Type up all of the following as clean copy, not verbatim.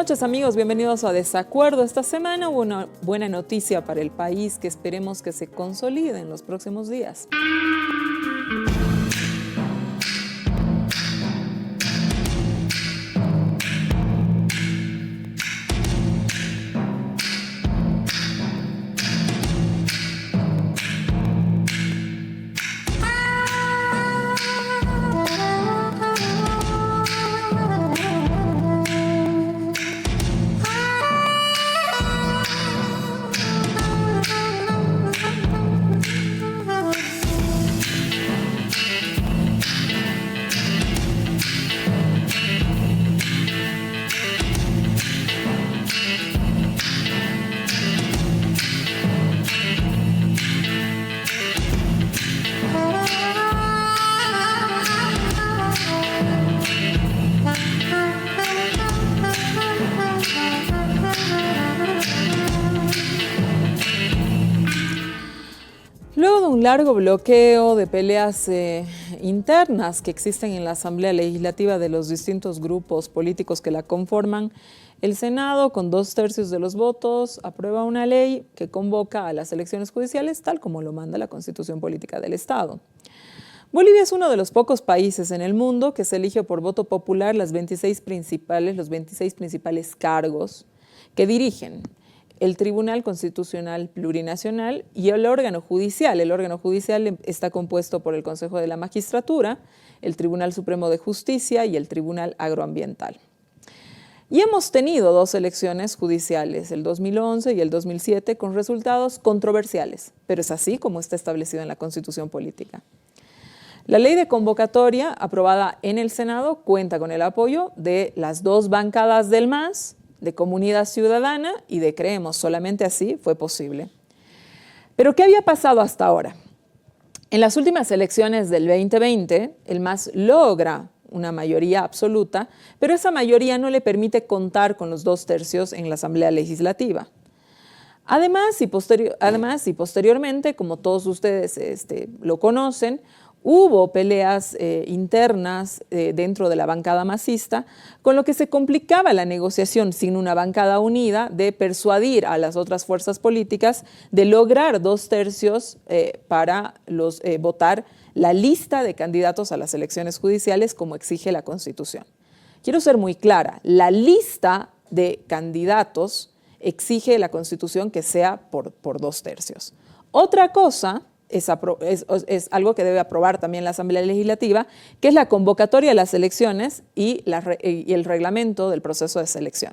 noches, amigos, bienvenidos a Desacuerdo. Esta semana hubo una buena noticia para el país que esperemos que se consolide en los próximos días. Luego de un largo bloqueo de peleas internas que existen en la Asamblea Legislativa de los distintos grupos políticos que la conforman, el Senado, con 2/3 de los votos, aprueba una ley que convoca a las elecciones judiciales tal como lo manda la Constitución Política del Estado. Bolivia es uno de los pocos países en el mundo que se elige por voto popular los 26 principales cargos que dirigen el Tribunal Constitucional Plurinacional y el órgano judicial. El órgano judicial está compuesto por el Consejo de la Magistratura, el Tribunal Supremo de Justicia y el Tribunal Agroambiental. Y hemos tenido 2 elecciones judiciales, el 2011 y el 2007, con resultados controversiales, pero es así como está establecido en la Constitución Política. La ley de convocatoria aprobada en el Senado cuenta con el apoyo de las 2 bancadas del MAS, de Comunidad Ciudadana y de Creemos. Solamente así fue posible. Pero ¿qué había pasado hasta ahora? En las últimas elecciones del 2020, el MAS logra una mayoría absoluta, pero esa mayoría no le permite contar con los 2/3 en la Asamblea Legislativa. Además y posteriormente, como todos ustedes lo conocen, hubo peleas internas dentro de la bancada masista, con lo que se complicaba la negociación sin una bancada unida de persuadir a las otras fuerzas políticas de lograr 2/3 para votar la lista de candidatos a las elecciones judiciales como exige la Constitución. Quiero ser muy clara, la lista de candidatos exige la Constitución que sea por 2/3. Otra cosa es algo que debe aprobar también la Asamblea Legislativa, que es la convocatoria de las elecciones y el reglamento del proceso de selección.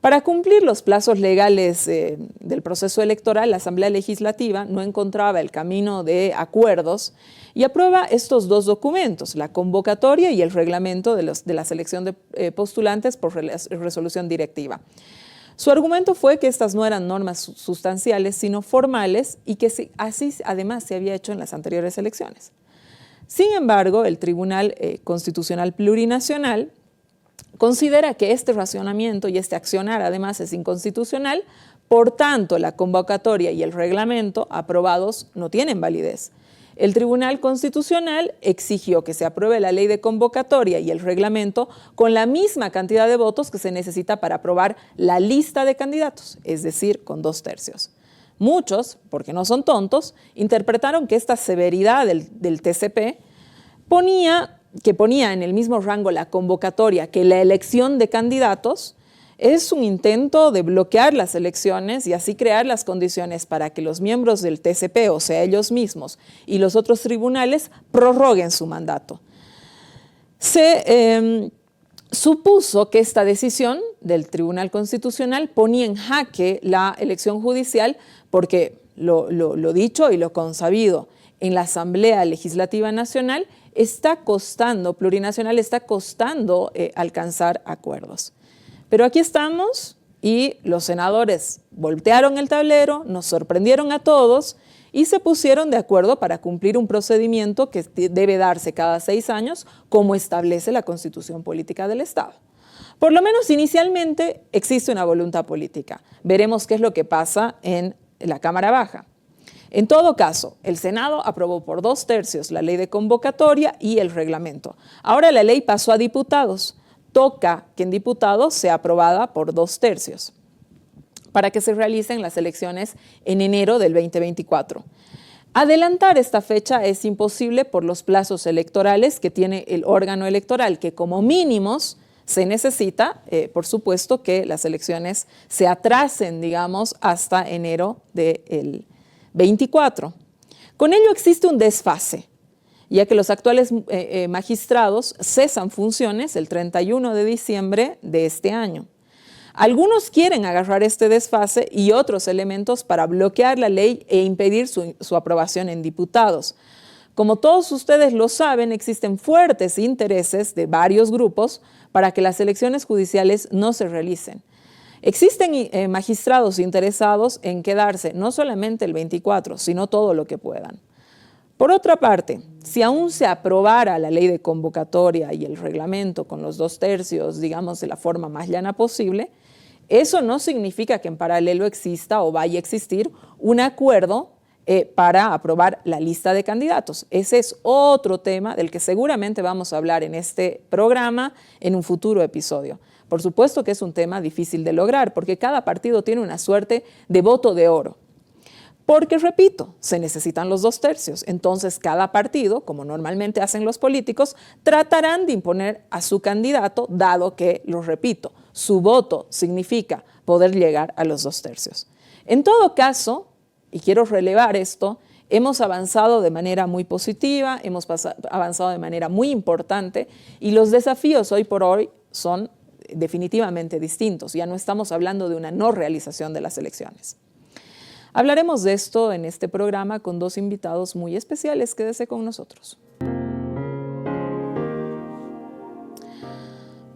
Para cumplir los plazos legales del proceso electoral, la Asamblea Legislativa no encontraba el camino de acuerdos y aprueba estos 2 documentos, la convocatoria y el reglamento de la selección de postulantes por resolución directiva. Su argumento fue que estas no eran normas sustanciales, sino formales, y que así además se había hecho en las anteriores elecciones. Sin embargo, el Tribunal Constitucional Plurinacional considera que este racionamiento y este accionar además es inconstitucional, por tanto, la convocatoria y el reglamento aprobados no tienen validez. El Tribunal Constitucional exigió que se apruebe la ley de convocatoria y el reglamento con la misma cantidad de votos que se necesita para aprobar la lista de candidatos, es decir, con 2/3. Muchos, porque no son tontos, interpretaron que esta severidad del TCP ponía en el mismo rango la convocatoria que la elección de candidatos. Es un intento de bloquear las elecciones y así crear las condiciones para que los miembros del TCP, o sea, ellos mismos, y los otros tribunales prorroguen su mandato. Se supuso que esta decisión del Tribunal Constitucional ponía en jaque la elección judicial porque lo dicho y lo consabido en la Asamblea Legislativa Nacional plurinacional está costando alcanzar acuerdos. Pero aquí estamos y los senadores voltearon el tablero, nos sorprendieron a todos y se pusieron de acuerdo para cumplir un procedimiento que debe darse cada 6 años, como establece la Constitución Política del Estado. Por lo menos inicialmente existe una voluntad política. Veremos qué es lo que pasa en la Cámara Baja. En todo caso, el Senado aprobó por 2/3 la ley de convocatoria y el reglamento. Ahora la ley pasó a diputados. toca que en diputados sea aprobada por 2/3 para que se realicen las elecciones en enero del 2024. Adelantar esta fecha es imposible por los plazos electorales que tiene el órgano electoral, que como mínimos se necesita, por supuesto, que las elecciones se atrasen, digamos, hasta enero del 24. Con ello existe un desfase, ya que los actuales magistrados cesan funciones el 31 de diciembre de este año. Algunos quieren agarrar este desfase y otros elementos para bloquear la ley e impedir su aprobación en diputados. Como todos ustedes lo saben, existen fuertes intereses de varios grupos para que las elecciones judiciales no se realicen. Existen magistrados interesados en quedarse no solamente el 24, sino todo lo que puedan. Por otra parte, si aún se aprobara la ley de convocatoria y el reglamento con los 2/3, digamos, de la forma más llana posible, eso no significa que en paralelo exista o vaya a existir un acuerdo para aprobar la lista de candidatos. Ese es otro tema del que seguramente vamos a hablar en este programa en un futuro episodio. Por supuesto que es un tema difícil de lograr porque cada partido tiene una suerte de voto de oro. Porque, repito, se necesitan los 2/3. Entonces, cada partido, como normalmente hacen los políticos, tratarán de imponer a su candidato, dado que, lo repito, su voto significa poder llegar a los 2/3. En todo caso, y quiero relevar esto, hemos avanzado de manera muy positiva, hemos avanzado de manera muy importante y los desafíos hoy por hoy son definitivamente distintos. Ya no estamos hablando de una no realización de las elecciones. Hablaremos de esto en este programa con dos invitados muy especiales. Quédese con nosotros.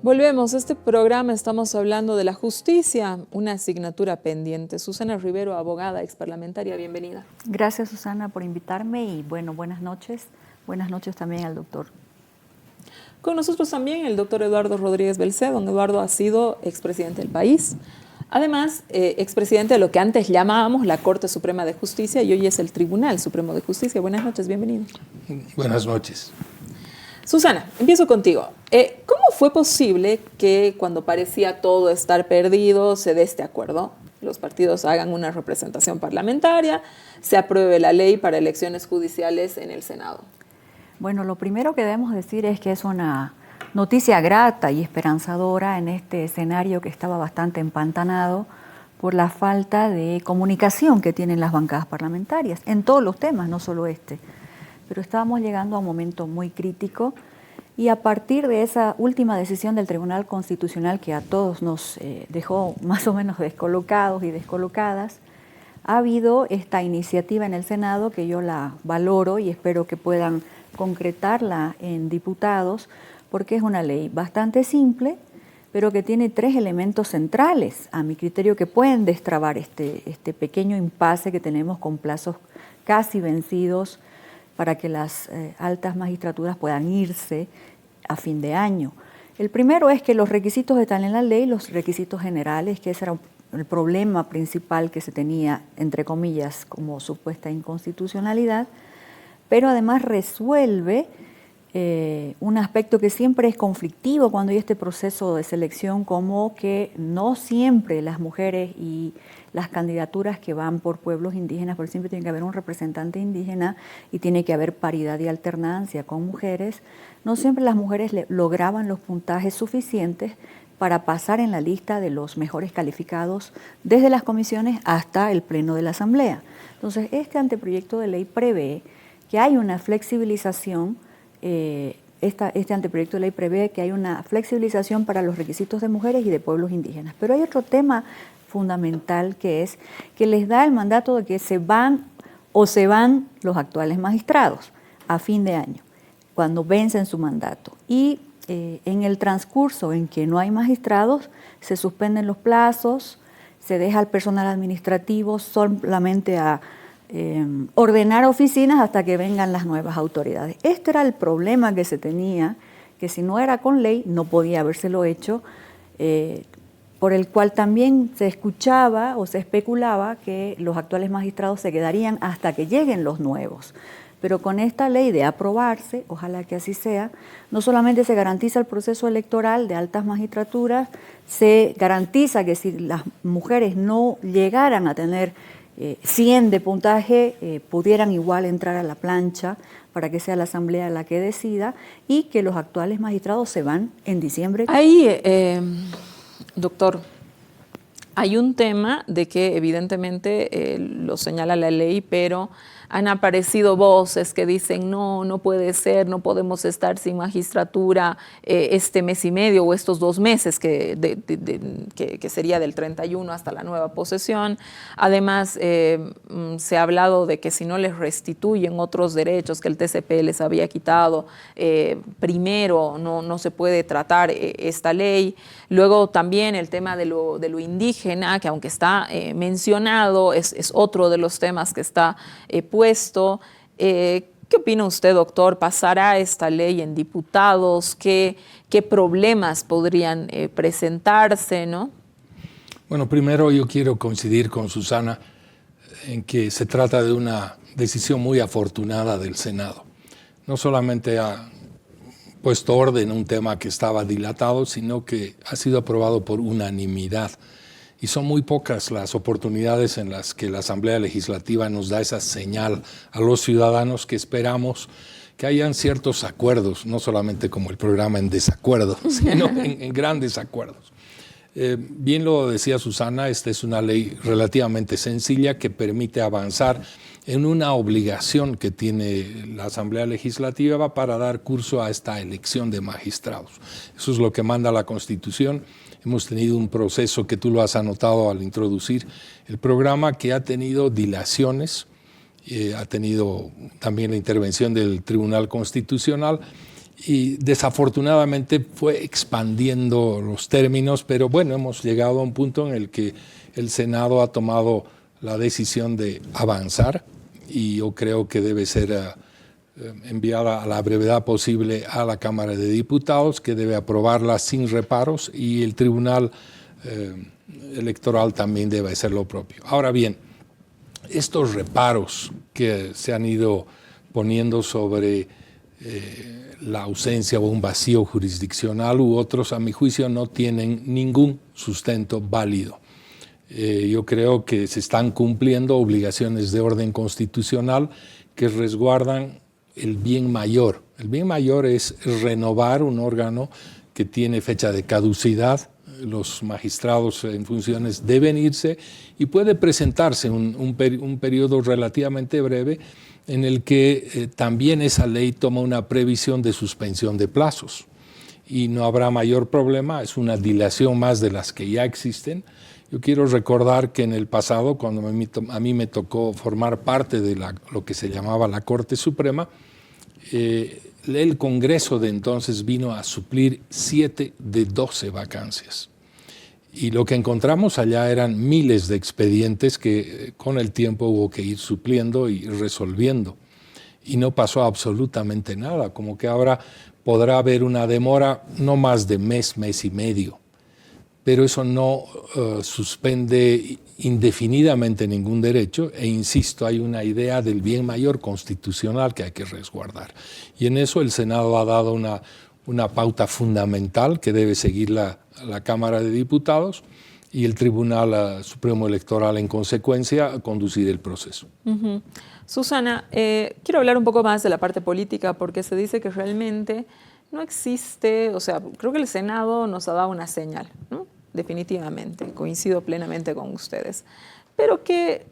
Volvemos a este programa, estamos hablando de la justicia, una asignatura pendiente. Susana Rivero, abogada, exparlamentaria, bienvenida. Gracias, Susana, por invitarme y bueno, buenas noches. Buenas noches también al doctor. Con nosotros también el doctor Eduardo Rodríguez Belcé. Don Eduardo ha sido expresidente del país. Además, expresidente de lo que antes llamábamos la Corte Suprema de Justicia y hoy es el Tribunal Supremo de Justicia. Buenas noches, bienvenido. Buenas noches. Susana, empiezo contigo. ¿Cómo fue posible que cuando parecía todo estar perdido se dé este acuerdo? Los partidos hagan una representación parlamentaria, se apruebe la ley para elecciones judiciales en el Senado. Bueno, lo primero que debemos decir es que es una noticia grata y esperanzadora en este escenario que estaba bastante empantanado por la falta de comunicación que tienen las bancadas parlamentarias, en todos los temas, no solo este. Pero estábamos llegando a un momento muy crítico y a partir de esa última decisión del Tribunal Constitucional que a todos nos dejó más o menos descolocados y descolocadas, ha habido esta iniciativa en el Senado que yo la valoro y espero que puedan concretarla en diputados, porque es una ley bastante simple, pero que tiene 3 elementos centrales, a mi criterio, que pueden destrabar este pequeño impasse que tenemos con plazos casi vencidos para que las altas magistraturas puedan irse a fin de año. El primero es que los requisitos están en la ley, los requisitos generales, que ese era el problema principal que se tenía, entre comillas, como supuesta inconstitucionalidad, pero además resuelve un aspecto que siempre es conflictivo cuando hay este proceso de selección, como que no siempre las mujeres y las candidaturas que van por pueblos indígenas, por siempre tiene que haber un representante indígena y tiene que haber paridad y alternancia con mujeres, no siempre las mujeres lograban los puntajes suficientes para pasar en la lista de los mejores calificados desde las comisiones hasta el pleno de la Asamblea. Entonces, este anteproyecto de ley prevé que hay una flexibilización. Este anteproyecto de ley prevé que hay una flexibilización para los requisitos de mujeres y de pueblos indígenas. Pero hay otro tema fundamental que es que les da el mandato de que se van los actuales magistrados a fin de año, cuando vencen su mandato. Y en el transcurso en que no hay magistrados, se suspenden los plazos, se deja al personal administrativo solamente a ordenar oficinas hasta que vengan las nuevas autoridades. Este era el problema que se tenía, que si no era con ley no podía habérselo hecho, por el cual también se escuchaba o se especulaba que los actuales magistrados se quedarían hasta que lleguen los nuevos. Pero con esta ley de aprobarse, ojalá que así sea, no solamente se garantiza el proceso electoral de altas magistraturas, se garantiza que si las mujeres no llegaran a tener 100 de puntaje, pudieran igual entrar a la plancha para que sea la Asamblea la que decida, y que los actuales magistrados se van en diciembre. Ahí, doctor, hay un tema de que evidentemente lo señala la ley, pero han aparecido voces que dicen no puede ser, no podemos estar sin magistratura este mes y medio o estos 2 meses que sería del 31 hasta la nueva posesión. Además, se ha hablado de que si no les restituyen otros derechos que el TCP les había quitado, primero no se puede tratar esta ley. Luego también el tema de lo indígena, que aunque está mencionado, es otro de los temas que está puesto. ¿Qué opina usted, doctor? ¿Pasará esta ley en diputados? ¿Qué problemas podrían presentarse, no? Bueno, primero yo quiero coincidir con Susana en que se trata de una decisión muy afortunada del Senado. No solamente ha puesto orden a un tema que estaba dilatado, sino que ha sido aprobado por unanimidad. Y son muy pocas las oportunidades en las que la Asamblea Legislativa nos da esa señal a los ciudadanos que esperamos que hayan ciertos acuerdos, no solamente como el programa en desacuerdo, sino en grandes acuerdos. Bien lo decía Susana, esta es una ley relativamente sencilla que permite avanzar en una obligación que tiene la Asamblea Legislativa para dar curso a esta elección de magistrados. Eso es lo que manda la Constitución. Hemos tenido un proceso que tú lo has anotado al introducir el programa, que ha tenido dilaciones, ha tenido también la intervención del Tribunal Constitucional y desafortunadamente fue expandiendo los términos, pero bueno, hemos llegado a un punto en el que el Senado ha tomado la decisión de avanzar y yo creo que debe ser enviada a la brevedad posible a la Cámara de Diputados, que debe aprobarla sin reparos, y el Tribunal Electoral también debe hacer lo propio. Ahora bien, estos reparos que se han ido poniendo sobre la ausencia o un vacío jurisdiccional u otros, a mi juicio, no tienen ningún sustento válido. Yo creo que se están cumpliendo obligaciones de orden constitucional que resguardan el bien mayor. El bien mayor es renovar un órgano que tiene fecha de caducidad. Los magistrados en funciones deben irse y puede presentarse un periodo relativamente breve en el que también esa ley toma una previsión de suspensión de plazos y no habrá mayor problema, es una dilación más de las que ya existen. Yo quiero recordar que en el pasado, cuando a mí me tocó formar parte de lo que se llamaba la Corte Suprema, el Congreso de entonces vino a suplir 7 de 12 vacancias. Y lo que encontramos allá eran miles de expedientes que con el tiempo hubo que ir supliendo y resolviendo. Y no pasó absolutamente nada, como que ahora podrá haber una demora no más de mes y medio. Pero eso no suspende indefinidamente ningún derecho e insisto, hay una idea del bien mayor constitucional que hay que resguardar. Y en eso el Senado ha dado una pauta fundamental que debe seguir la Cámara de Diputados y el Tribunal Supremo Electoral en consecuencia conducir el proceso. Uh-huh. Susana, quiero hablar un poco más de la parte política porque se dice que realmente no existe, o sea, creo que el Senado nos ha dado una señal, ¿no? Definitivamente, coincido plenamente con ustedes, pero que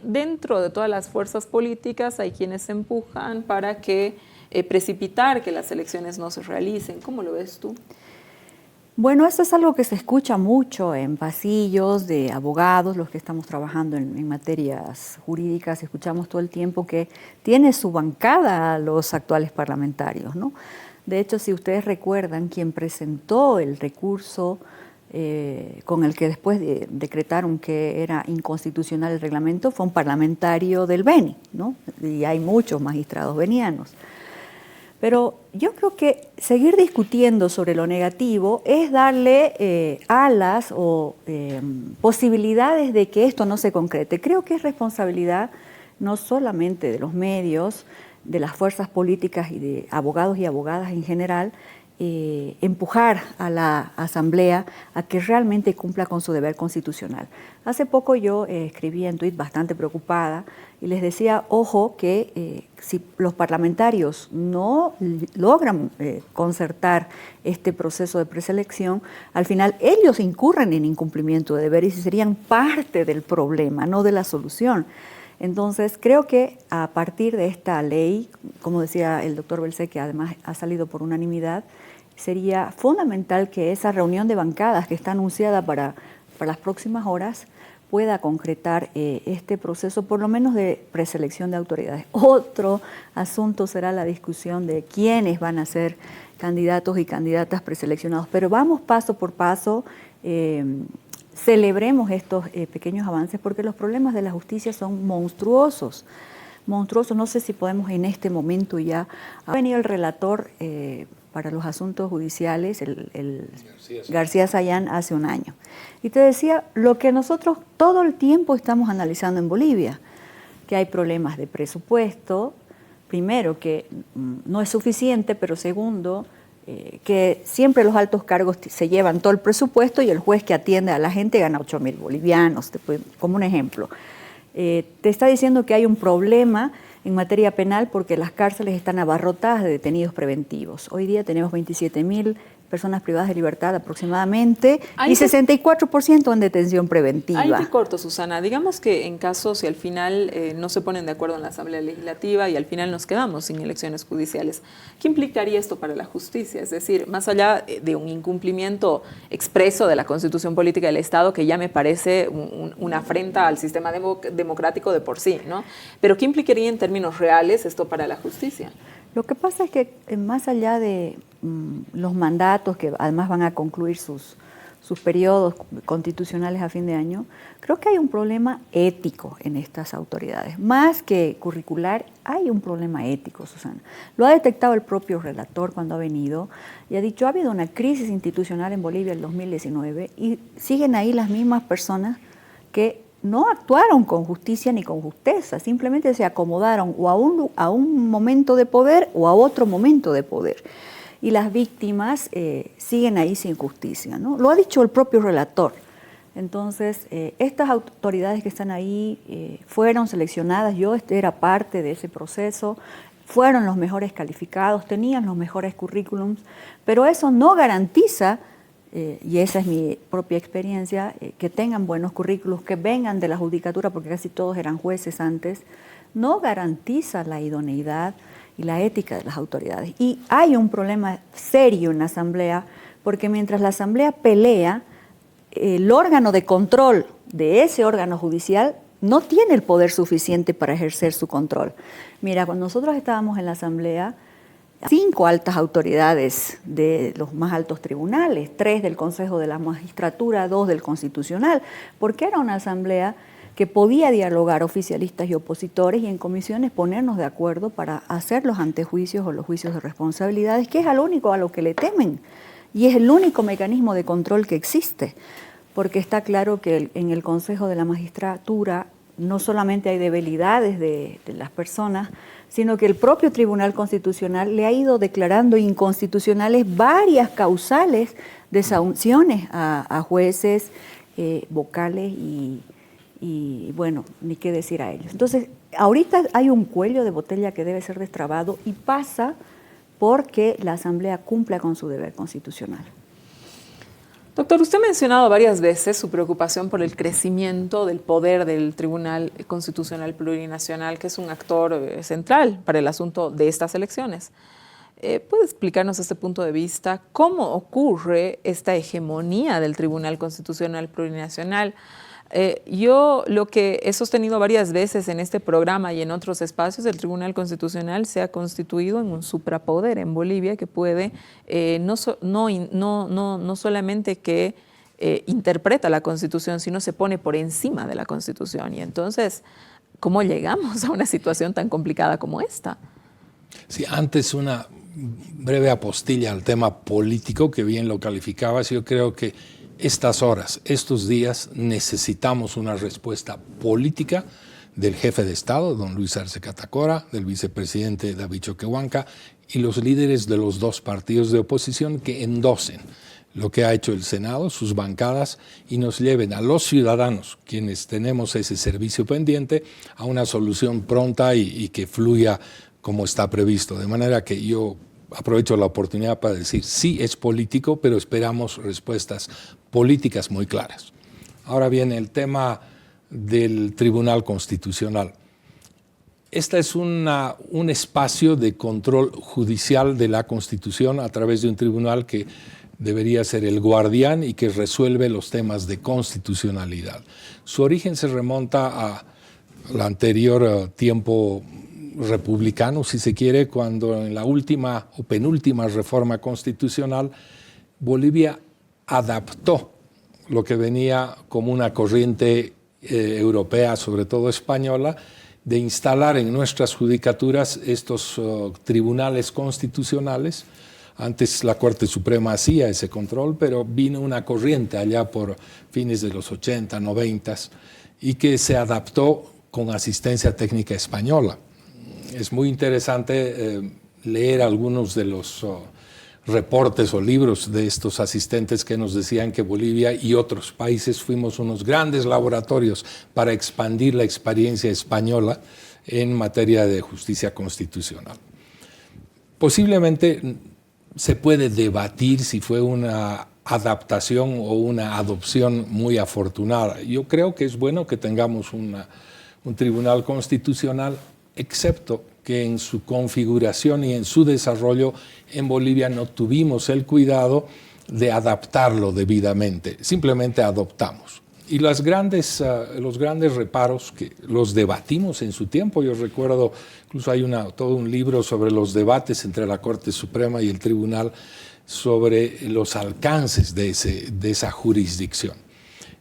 dentro de todas las fuerzas políticas hay quienes empujan para que precipitar que las elecciones no se realicen. ¿Cómo lo ves tú? Bueno, esto es algo que se escucha mucho en pasillos de abogados, los que estamos trabajando en materias jurídicas, escuchamos todo el tiempo que tiene su bancada a los actuales parlamentarios, ¿no? De hecho, si ustedes recuerdan, quien presentó el recurso con el que después decretaron que era inconstitucional el reglamento fue un parlamentario del Beni, ¿no? Y hay muchos magistrados benianos. Pero yo creo que seguir discutiendo sobre lo negativo es darle alas o posibilidades de que esto no se concrete. Creo que es responsabilidad no solamente de los medios, de las fuerzas políticas y de abogados y abogadas en general, empujar a la Asamblea a que realmente cumpla con su deber constitucional. Hace poco yo escribí en tuit bastante preocupada y les decía, ojo, que si los parlamentarios no logran concertar este proceso de preselección, al final ellos incurren en incumplimiento de deberes y serían parte del problema, no de la solución. Entonces, creo que a partir de esta ley, como decía el doctor Belsé, que además ha salido por unanimidad, sería fundamental que esa reunión de bancadas que está anunciada para las próximas horas pueda concretar este proceso, por lo menos de preselección de autoridades. Otro asunto será la discusión de quiénes van a ser candidatos y candidatas preseleccionados, pero vamos paso por paso. Celebremos estos pequeños avances porque los problemas de la justicia son monstruosos. No sé si podemos en este momento ya. Ha venido el relator para los asuntos judiciales, el García Sayán, hace un año. Y te decía lo que nosotros todo el tiempo estamos analizando en Bolivia, que hay problemas de presupuesto, primero que no es suficiente, pero segundo, que siempre los altos cargos se llevan todo el presupuesto y el juez que atiende a la gente gana 8.000 bolivianos, como un ejemplo. Te está diciendo que hay un problema en materia penal porque las cárceles están abarrotadas de detenidos preventivos. Hoy día tenemos 27.000 personas privadas de libertad aproximadamente y 64% en detención preventiva. Ahí te corto, Susana. Digamos que en caso si al final no se ponen de acuerdo en la Asamblea Legislativa y al final nos quedamos sin elecciones judiciales, ¿qué implicaría esto para la justicia? Es decir, más allá de un incumplimiento expreso de la Constitución Política del Estado, que ya me parece una afrenta al sistema democrático de por sí, ¿no? Pero ¿qué implicaría en términos reales esto para la justicia? Lo que pasa es que más allá de los mandatos, que además van a concluir sus periodos constitucionales a fin de año, creo que hay un problema ético en estas autoridades. Más que curricular, hay un problema ético, Susana. Lo ha detectado el propio relator cuando ha venido y ha dicho, ha habido una crisis institucional en Bolivia en el 2019 y siguen ahí las mismas personas que no actuaron con justicia ni con justeza, simplemente se acomodaron o a un momento de poder o a otro momento de poder. Y las víctimas siguen ahí sin justicia, ¿no? Lo ha dicho el propio relator. Entonces, estas autoridades que están ahí fueron seleccionadas, yo era parte de ese proceso, fueron los mejores calificados, tenían los mejores currículums, pero eso no garantiza, y esa es mi propia experiencia, que tengan buenos currículos, que vengan de la judicatura, porque casi todos eran jueces antes, no garantiza la idoneidad y la ética de las autoridades. Y hay un problema serio en la Asamblea, porque mientras la Asamblea pelea, el órgano de control de ese órgano judicial no tiene el poder suficiente para ejercer su control. Mira, cuando nosotros estábamos en la Asamblea, 5 altas autoridades de los más altos tribunales, 3 del Consejo de la Magistratura, 2 del Constitucional, porque era una asamblea que podía dialogar oficialistas y opositores y en comisiones ponernos de acuerdo para hacer los antejuicios o los juicios de responsabilidades, que es al único a lo que le temen y es el único mecanismo de control que existe, porque está claro que en el Consejo de la Magistratura no solamente hay debilidades de las personas, sino que el propio Tribunal Constitucional le ha ido declarando inconstitucionales varias causales de sanciones a jueces, vocales y bueno, ni qué decir a ellos. Entonces, ahorita hay un cuello de botella que debe ser destrabado y pasa porque la Asamblea cumpla con su deber constitucional. Doctor, usted ha mencionado varias veces su preocupación por el crecimiento del poder del Tribunal Constitucional Plurinacional, que es un actor central para el asunto de estas elecciones. ¿Puede explicarnos este punto de vista? ¿Cómo ocurre esta hegemonía del Tribunal Constitucional Plurinacional? Yo lo que he sostenido varias veces en este programa y en otros espacios, el Tribunal Constitucional se ha constituido en un suprapoder en Bolivia que puede no solamente que interpreta la Constitución, sino se pone por encima de la Constitución. Y entonces, ¿cómo llegamos a una situación tan complicada como esta? Sí, antes una breve apostilla al tema político, que bien lo calificabas. Yo creo que estas horas, estos días, necesitamos una respuesta política del jefe de Estado, don Luis Arce Catacora, del vicepresidente David Choquehuanca y los líderes de los dos partidos de oposición que endosen lo que ha hecho el Senado, sus bancadas, y nos lleven a los ciudadanos, quienes tenemos ese servicio pendiente, a una solución pronta y que fluya como está previsto. De manera que yo aprovecho la oportunidad para decir, sí es político, pero esperamos respuestas políticas muy claras. Ahora viene el tema del Tribunal Constitucional. Este es un espacio de control judicial de la Constitución a través de un tribunal que debería ser el guardián y que resuelve los temas de constitucionalidad. Su origen se remonta al anterior tiempo republicano, si se quiere, cuando en la última o penúltima reforma constitucional Bolivia adaptó lo que venía como una corriente europea, sobre todo española, de instalar en nuestras judicaturas estos tribunales constitucionales. Antes la Corte Suprema hacía ese control, pero vino una corriente allá por fines de los 80, 90 y que se adaptó con asistencia técnica española. Es muy interesante leer algunos de los reportes o libros de estos asistentes que nos decían que Bolivia y otros países fuimos unos grandes laboratorios para expandir la experiencia española en materia de justicia constitucional. Posiblemente se puede debatir si fue una adaptación o una adopción muy afortunada. Yo creo que es bueno que tengamos un tribunal constitucional, excepto que en su configuración y en su desarrollo en Bolivia no tuvimos el cuidado de adaptarlo debidamente, simplemente adoptamos. Y los grandes reparos que los debatimos en su tiempo, yo recuerdo, incluso hay todo un libro sobre los debates entre la Corte Suprema y el Tribunal sobre los alcances de esa jurisdicción.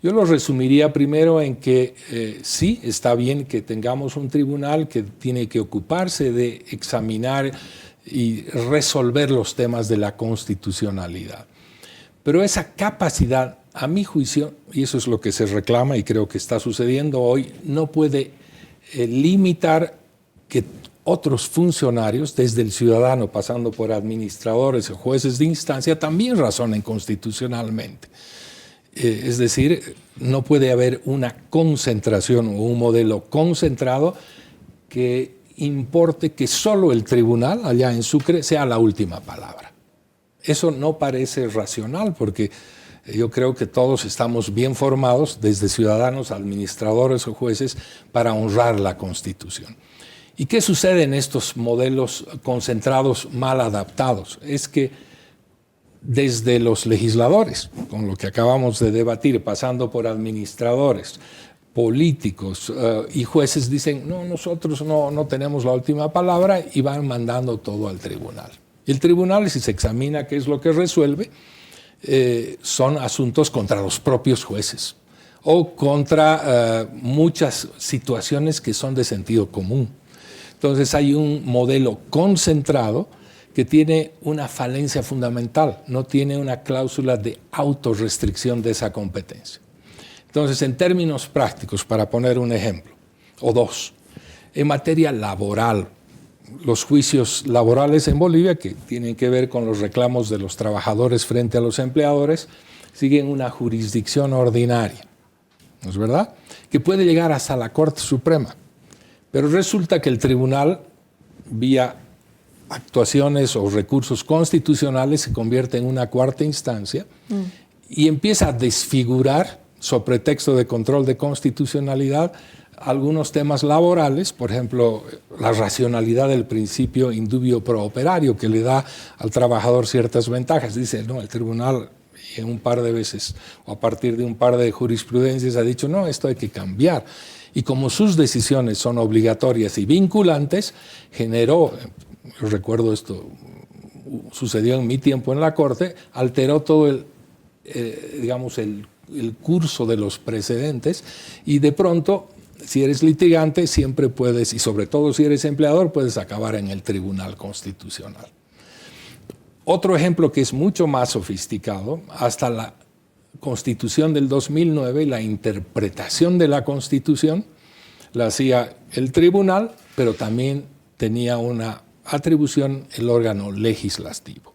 Yo lo resumiría primero en que sí, está bien que tengamos un tribunal que tiene que ocuparse de examinar y resolver los temas de la constitucionalidad. Pero esa capacidad, a mi juicio, y eso es lo que se reclama y creo que está sucediendo hoy, no puede limitar que otros funcionarios, desde el ciudadano pasando por administradores o jueces de instancia, también razonen constitucionalmente. Es decir, no puede haber una concentración o un modelo concentrado que importe que solo el tribunal allá en Sucre sea la última palabra. Eso no parece racional porque yo creo que todos estamos bien formados, desde ciudadanos, administradores o jueces, para honrar la Constitución. ¿Y qué sucede en estos modelos concentrados mal adaptados? Es que desde los legisladores, con lo que acabamos de debatir, pasando por administradores, políticos y jueces, dicen, no, nosotros no tenemos la última palabra y van mandando todo al tribunal. Y el tribunal, si se examina qué es lo que resuelve, son asuntos contra los propios jueces o contra muchas situaciones que son de sentido común. Entonces hay un modelo concentrado que tiene una falencia fundamental, no tiene una cláusula de autorrestricción de esa competencia. Entonces, en términos prácticos, para poner un ejemplo, o dos, en materia laboral, los juicios laborales en Bolivia, que tienen que ver con los reclamos de los trabajadores frente a los empleadores, siguen una jurisdicción ordinaria, ¿no es verdad? Que puede llegar hasta la Corte Suprema. Pero resulta que el tribunal, vía actuaciones o recursos constitucionales, se convierte en una cuarta instancia y empieza a desfigurar, sobre pretexto de control de constitucionalidad, algunos temas laborales, por ejemplo, la racionalidad del principio indubio pro operario, que le da al trabajador ciertas ventajas. Dice, no, el tribunal en un par de veces, o a partir de un par de jurisprudencias, ha dicho, no, esto hay que cambiar. Y como sus decisiones son obligatorias y vinculantes, generó, yo recuerdo esto, sucedió en mi tiempo en la Corte, alteró todo el curso de los precedentes y de pronto, si eres litigante, siempre puedes, y sobre todo si eres empleador, puedes acabar en el Tribunal Constitucional. Otro ejemplo que es mucho más sofisticado, hasta la Constitución del 2009 y la interpretación de la Constitución, la hacía el tribunal, pero también tenía una atribución el órgano legislativo,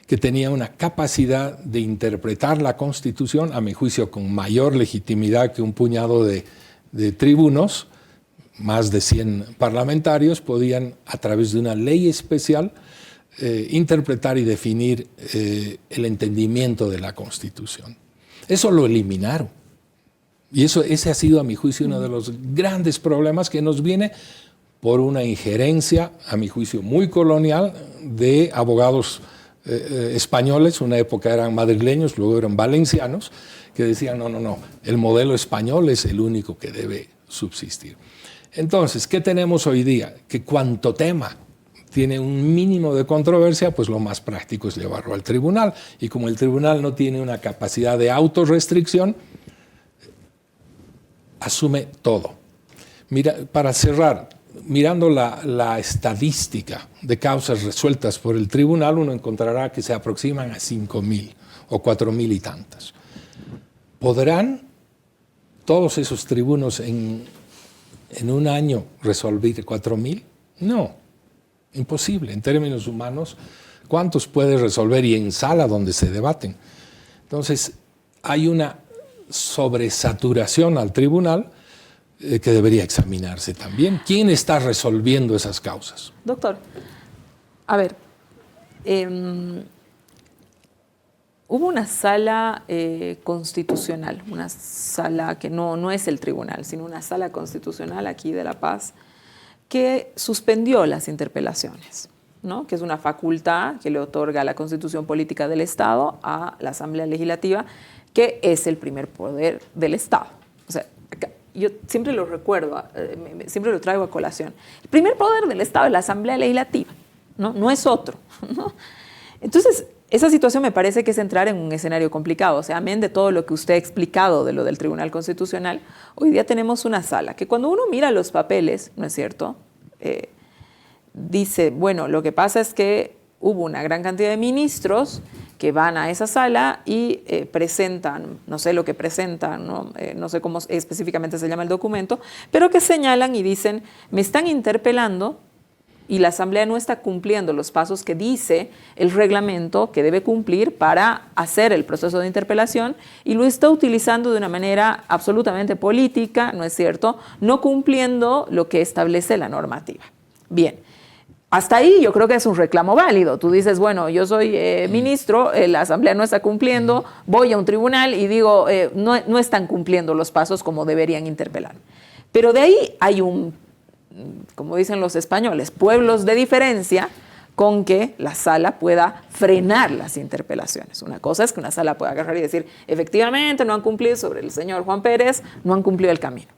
que tenía una capacidad de interpretar la Constitución, a mi juicio, con mayor legitimidad que un puñado de tribunos. Más de 100 parlamentarios podían, a través de una ley especial, interpretar y definir el entendimiento de la Constitución. Eso lo eliminaron. Y ese ha sido, a mi juicio, uno de los grandes problemas que nos viene por una injerencia, a mi juicio, muy colonial de abogados españoles. Una época eran madrileños, luego eran valencianos, que decían, no, el modelo español es el único que debe subsistir. Entonces, ¿qué tenemos hoy día? Que cuanto tema tiene un mínimo de controversia, pues lo más práctico es llevarlo al tribunal. Y como el tribunal no tiene una capacidad de autorrestricción, asume todo. Mira, para cerrar, mirando la estadística de causas resueltas por el tribunal, uno encontrará que se aproximan a 5.000 o 4.000 y tantas. ¿Podrán todos esos tribunos en un año resolver 4.000? No, imposible. En términos humanos, ¿cuántos puede resolver y en sala donde se debaten? Entonces, hay una sobresaturación al tribunal que debería examinarse también. ¿Quién está resolviendo esas causas? Doctor, a ver, hubo una sala constitucional, una sala que no es el tribunal, sino una sala constitucional aquí de La Paz, que suspendió las interpelaciones, ¿no? Que es una facultad que le otorga la Constitución Política del Estado a la Asamblea Legislativa, que es el primer poder del Estado. O sea, yo siempre lo recuerdo, siempre lo traigo a colación. El primer poder del Estado es la Asamblea Legislativa, no es otro, ¿no? Entonces, esa situación me parece que es entrar en un escenario complicado. O sea, amén de todo lo que usted ha explicado de lo del Tribunal Constitucional, hoy día tenemos una sala que cuando uno mira los papeles, ¿no es cierto?, dice, bueno, lo que pasa es que hubo una gran cantidad de ministros que van a esa sala y presentan, no sé lo que presentan, no sé cómo específicamente se llama el documento, pero que señalan y dicen, me están interpelando y la Asamblea no está cumpliendo los pasos que dice el reglamento que debe cumplir para hacer el proceso de interpelación y lo está utilizando de una manera absolutamente política, ¿no es cierto?, no cumpliendo lo que establece la normativa. Bien. Hasta ahí yo creo que es un reclamo válido. Tú dices, bueno, yo soy ministro, la Asamblea no está cumpliendo, voy a un tribunal y digo, no están cumpliendo los pasos como deberían interpelar. Pero de ahí hay como dicen los españoles, pueblos de diferencia con que la sala pueda frenar las interpelaciones. Una cosa es que una sala pueda agarrar y decir, efectivamente no han cumplido sobre el señor Juan Pérez, no han cumplido el camino.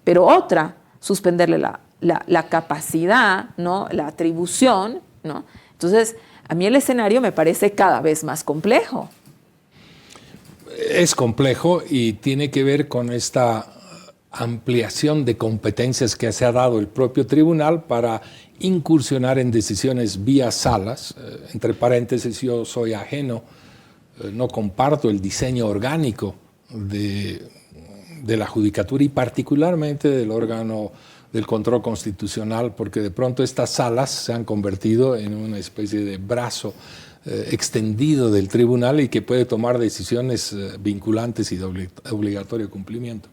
Pero otra, suspenderle la capacidad, ¿no?, la atribución, ¿no? Entonces, a mí el escenario me parece cada vez más complejo. Es complejo y tiene que ver con esta ampliación de competencias que se ha dado el propio tribunal para incursionar en decisiones vía salas. Entre paréntesis, yo soy ajeno, no comparto el diseño orgánico de la judicatura y particularmente del órgano del control constitucional, porque de pronto estas salas se han convertido en una especie de brazo extendido del tribunal y que puede tomar decisiones vinculantes y de obligatorio cumplimiento.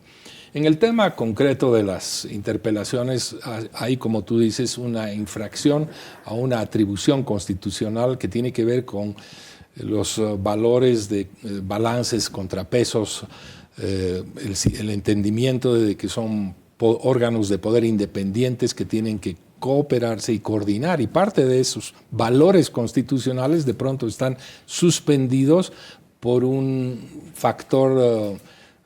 En el tema concreto de las interpelaciones, hay, como tú dices, una infracción a una atribución constitucional que tiene que ver con los valores de balances, contrapesos, el entendimiento de que son órganos de poder independientes que tienen que cooperarse y coordinar, y parte de esos valores constitucionales de pronto están suspendidos por un factor,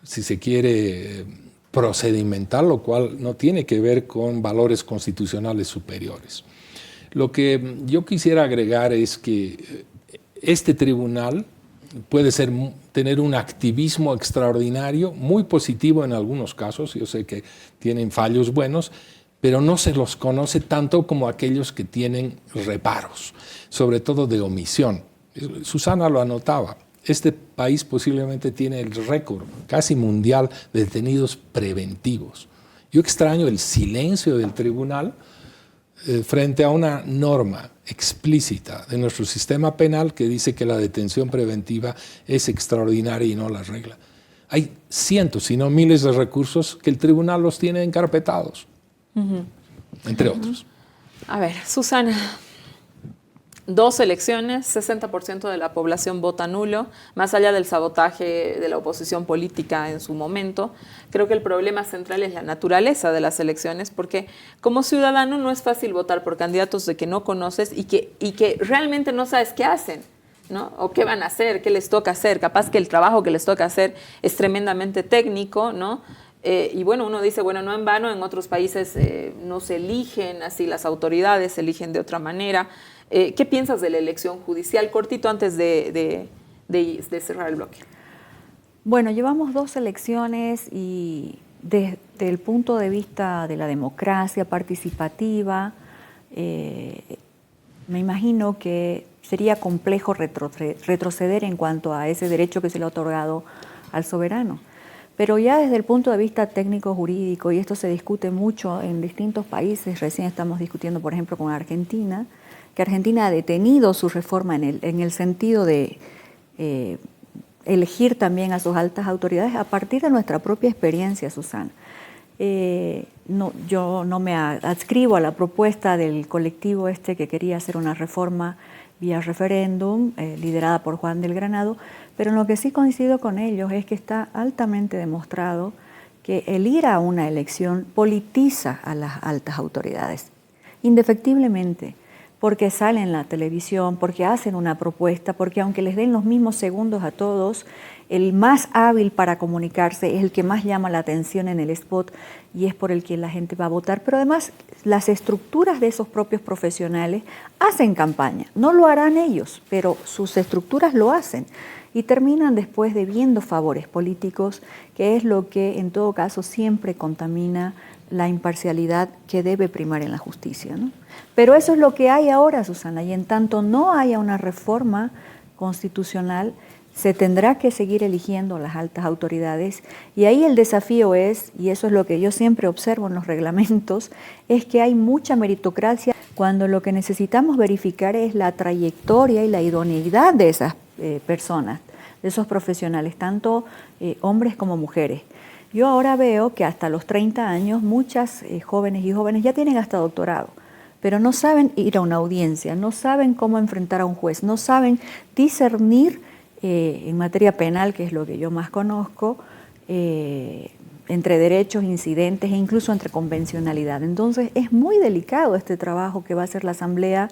si se quiere, procedimental, lo cual no tiene que ver con valores constitucionales superiores. Lo que yo quisiera agregar es que este tribunal puede tener un activismo extraordinario, muy positivo en algunos casos, yo sé que tienen fallos buenos, pero no se los conoce tanto como aquellos que tienen reparos, sobre todo de omisión. Susana lo anotaba. Este país posiblemente tiene el récord casi mundial de detenidos preventivos. Yo extraño el silencio del tribunal frente a una norma explícita de nuestro sistema penal que dice que la detención preventiva es extraordinaria y no la regla. Hay cientos, si no miles de recursos que el tribunal los tiene encarpetados, entre otros. A ver, Susana, 2 elecciones, 60% de la población vota nulo, más allá del sabotaje de la oposición política en su momento. Creo que el problema central es la naturaleza de las elecciones, porque como ciudadano no es fácil votar por candidatos de que no conoces y que realmente no sabes qué hacen, ¿no? O qué van a hacer, qué les toca hacer. Capaz que el trabajo que les toca hacer es tremendamente técnico, ¿no? Y bueno, uno dice, bueno, no en vano, en otros países no se eligen así las autoridades, se eligen de otra manera. ¿Qué piensas de la elección judicial? Cortito antes de cerrar el bloque. Bueno, llevamos 2 elecciones y desde el punto de vista de la democracia participativa, me imagino que sería complejo retroceder en cuanto a ese derecho que se le ha otorgado al soberano. Pero ya desde el punto de vista técnico-jurídico, y esto se discute mucho en distintos países, recién estamos discutiendo, por ejemplo, con Argentina, que Argentina ha detenido su reforma en el sentido de elegir también a sus altas autoridades a partir de nuestra propia experiencia, Susana. Yo no me adscribo a la propuesta del colectivo que quería hacer una reforma vía referéndum, liderada por Juan del Granado, pero en lo que sí coincido con ellos es que está altamente demostrado que el ir a una elección politiza a las altas autoridades, indefectiblemente, porque salen en la televisión, porque hacen una propuesta, porque aunque les den los mismos segundos a todos, el más hábil para comunicarse es el que más llama la atención en el spot y es por el que la gente va a votar. Pero además, las estructuras de esos propios profesionales hacen campaña. No lo harán ellos, pero sus estructuras lo hacen y terminan después debiendo favores políticos, que es lo que en todo caso siempre contamina la imparcialidad que debe primar en la justicia, ¿no? Pero eso es lo que hay ahora, Susana, y en tanto no haya una reforma constitucional, se tendrá que seguir eligiendo las altas autoridades y ahí el desafío es, y eso es lo que yo siempre observo en los reglamentos, es que hay mucha meritocracia cuando lo que necesitamos verificar es la trayectoria y la idoneidad de esas personas, de esos profesionales, tanto hombres como mujeres. Yo ahora veo que hasta los 30 años muchas jóvenes y jóvenes ya tienen hasta doctorado, pero no saben ir a una audiencia, no saben cómo enfrentar a un juez, no saben discernir en materia penal, que es lo que yo más conozco, entre derechos, incidentes e incluso entre convencionalidad. Entonces es muy delicado este trabajo que va a hacer la Asamblea.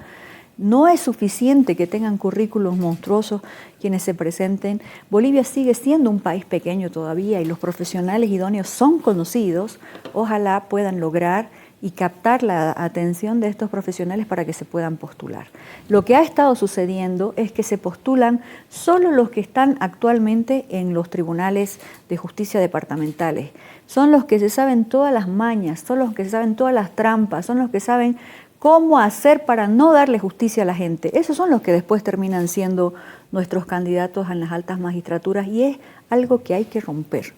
No es suficiente que tengan currículos monstruosos quienes se presenten. Bolivia sigue siendo un país pequeño todavía y los profesionales idóneos son conocidos. Ojalá puedan lograr y captar la atención de estos profesionales para que se puedan postular. Lo que ha estado sucediendo es que se postulan solo los que están actualmente en los tribunales de justicia departamentales. Son los que se saben todas las mañas, son los que se saben todas las trampas, son los que saben cómo hacer para no darle justicia a la gente. Esos son los que después terminan siendo nuestros candidatos en las altas magistraturas y es algo que hay que romper.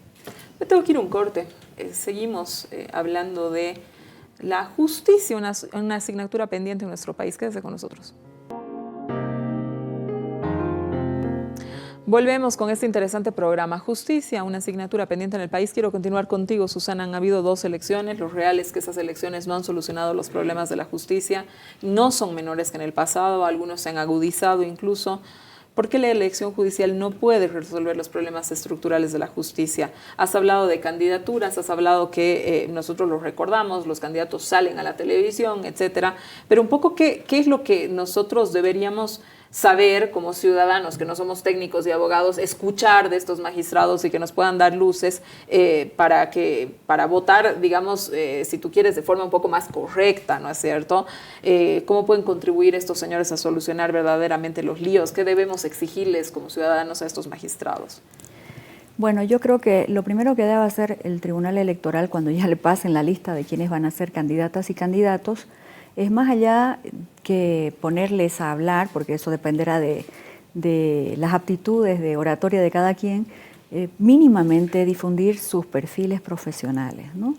Me tengo que ir a un corte. Seguimos hablando de la justicia, una asignatura pendiente en nuestro país. Quédese con nosotros. Volvemos con este interesante programa. Justicia, una asignatura pendiente en el país. Quiero continuar contigo, Susana. Han habido 2 elecciones. Lo real es que esas elecciones no han solucionado los problemas de la justicia. No son menores que en el pasado. Algunos se han agudizado incluso. ¿Por qué la elección judicial no puede resolver los problemas estructurales de la justicia? Has hablado de candidaturas, has hablado que nosotros lo recordamos, los candidatos salen a la televisión, etcétera. Pero un poco, ¿qué es lo que nosotros deberíamos saber como ciudadanos, que no somos técnicos y abogados, escuchar de estos magistrados y que nos puedan dar luces para votar, digamos, si tú quieres, de forma un poco más correcta, ¿no es cierto? ¿Cómo pueden contribuir estos señores a solucionar verdaderamente los líos? ¿Qué debemos exigirles como ciudadanos a estos magistrados? Bueno, yo creo que lo primero que debe hacer el Tribunal Electoral cuando ya le pasen la lista de quienes van a ser candidatas y candidatos es más allá que ponerles a hablar, porque eso dependerá de las aptitudes de oratoria de cada quien, mínimamente difundir sus perfiles profesionales, ¿no?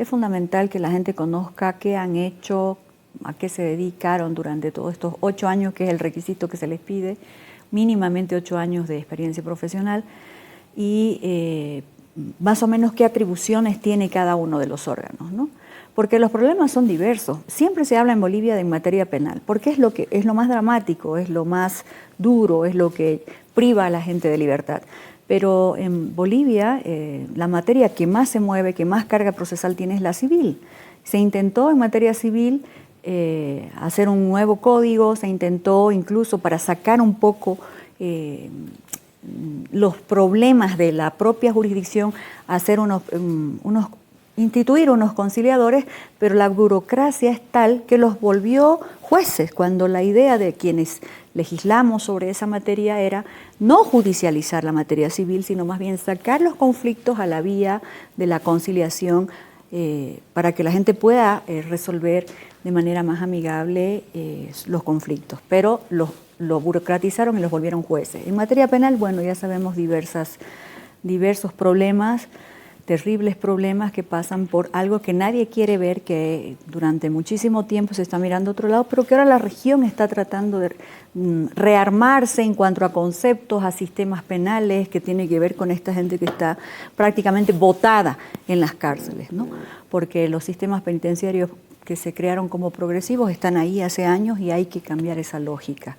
es fundamental que la gente conozca qué han hecho, a qué se dedicaron durante todos estos 8 años, que es el requisito que se les pide, mínimamente 8 años de experiencia profesional, y más o menos qué atribuciones tiene cada uno de los órganos, ¿no? Porque los problemas son diversos. Siempre se habla en Bolivia de materia penal, porque es lo más dramático, es lo más duro, es lo que priva a la gente de libertad. Pero en Bolivia la materia que más se mueve, que más carga procesal tiene es la civil. Se intentó en materia civil hacer un nuevo código, se intentó incluso para sacar un poco los problemas de la propia jurisdicción, hacer instituir unos conciliadores, pero la burocracia es tal que los volvió jueces, cuando la idea de quienes legislamos sobre esa materia era no judicializar la materia civil, sino más bien sacar los conflictos a la vía de la conciliación para que la gente pueda resolver de manera más amigable los conflictos. Pero lo burocratizaron y los volvieron jueces. En materia penal, bueno, ya sabemos diversos problemas, terribles problemas que pasan por algo que nadie quiere ver, que durante muchísimo tiempo se está mirando a otro lado, pero que ahora la región está tratando de rearmarse en cuanto a conceptos, a sistemas penales, que tiene que ver con esta gente que está prácticamente botada en las cárceles, ¿no? Porque los sistemas penitenciarios que se crearon como progresivos están ahí hace años y hay que cambiar esa lógica.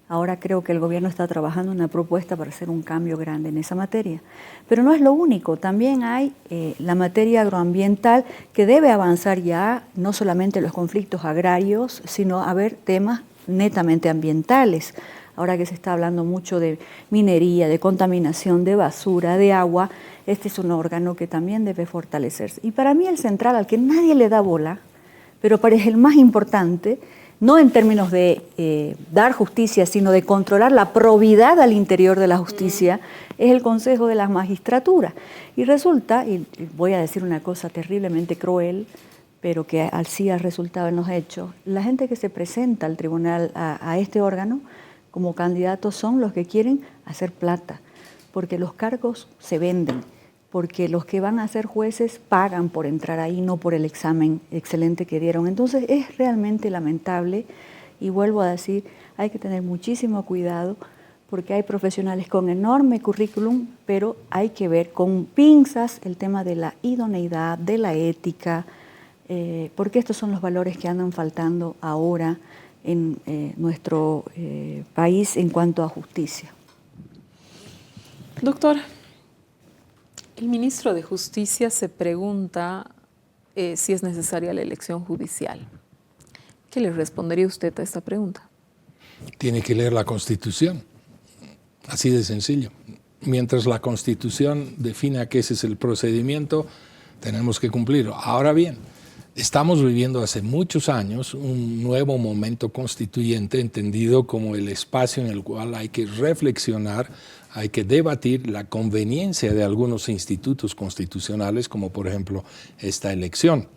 Ahora creo que el gobierno está trabajando en una propuesta para hacer un cambio grande en esa materia. Pero no es lo único, también hay la materia agroambiental que debe avanzar ya, no solamente los conflictos agrarios, sino haber temas netamente ambientales. Ahora que se está hablando mucho de minería, de contaminación, de basura, de agua, este es un órgano que también debe fortalecerse. Y para mí el central, al que nadie le da bola, pero parece el más importante, no en términos de dar justicia, sino de controlar la probidad al interior de la justicia, es el Consejo de la Magistratura. Y resulta, y voy a decir una cosa terriblemente cruel, pero que así ha resultado en los hechos, la gente que se presenta al tribunal, a este órgano, como candidatos son los que quieren hacer plata, porque los cargos se venden, porque los que van a ser jueces pagan por entrar ahí, no por el examen excelente que dieron. Entonces es realmente lamentable, y vuelvo a decir, hay que tener muchísimo cuidado, porque hay profesionales con enorme currículum, pero hay que ver con pinzas el tema de la idoneidad, de la ética, porque estos son los valores que andan faltando ahora en nuestro país en cuanto a justicia. Doctora, el ministro de Justicia se pregunta si es necesaria la elección judicial. ¿Qué le respondería usted a esta pregunta? Tiene que leer la Constitución, así de sencillo. Mientras la Constitución defina que ese es el procedimiento, tenemos que cumplirlo. Ahora bien, estamos viviendo hace muchos años un nuevo momento constituyente, entendido como el espacio en el cual hay que reflexionar, hay que debatir la conveniencia de algunos institutos constitucionales, como por ejemplo esta elección.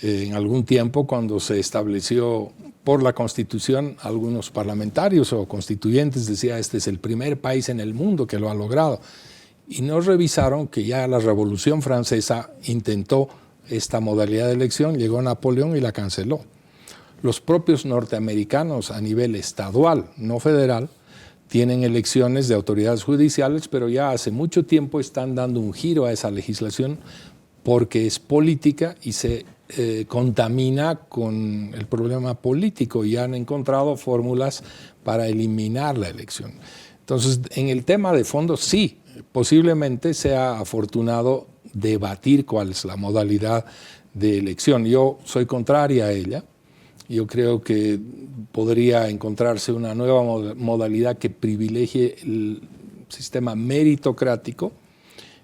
En algún tiempo, cuando se estableció por la Constitución, algunos parlamentarios o constituyentes decían, este es el primer país en el mundo que lo ha logrado. Y no revisaron que ya la Revolución Francesa intentó esta modalidad de elección, llegó Napoleón y la canceló. Los propios norteamericanos a nivel estadual, no federal, tienen elecciones de autoridades judiciales, pero ya hace mucho tiempo están dando un giro a esa legislación porque es política y se contamina con el problema político, y han encontrado fórmulas para eliminar la elección. Entonces, en el tema de fondo, sí, posiblemente sea afortunado debatir cuál es la modalidad de elección. Yo soy contraria a ella. Yo creo que podría encontrarse una nueva modalidad que privilegie el sistema meritocrático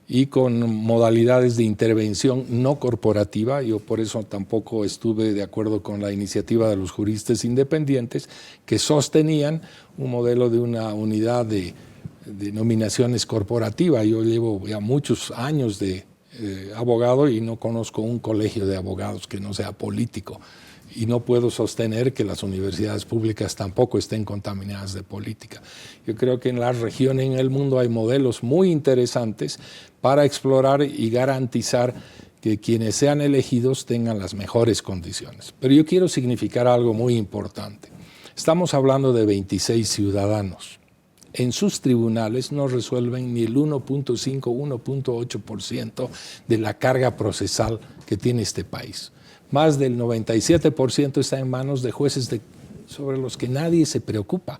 y con modalidades de intervención no corporativa. Yo por eso tampoco estuve de acuerdo con la iniciativa de los juristas independientes, que sostenían un modelo de una unidad de nominaciones corporativa. Yo llevo ya muchos años de abogado y no conozco un colegio de abogados que no sea político. Y no puedo sostener que las universidades públicas tampoco estén contaminadas de política. Yo creo que en la región y en el mundo hay modelos muy interesantes para explorar y garantizar que quienes sean elegidos tengan las mejores condiciones. Pero yo quiero significar algo muy importante. Estamos hablando de 26 ciudadanos. En sus tribunales no resuelven ni el 1.5, 1.8% de la carga procesal que tiene este país. Más del 97% está en manos de jueces sobre los que nadie se preocupa.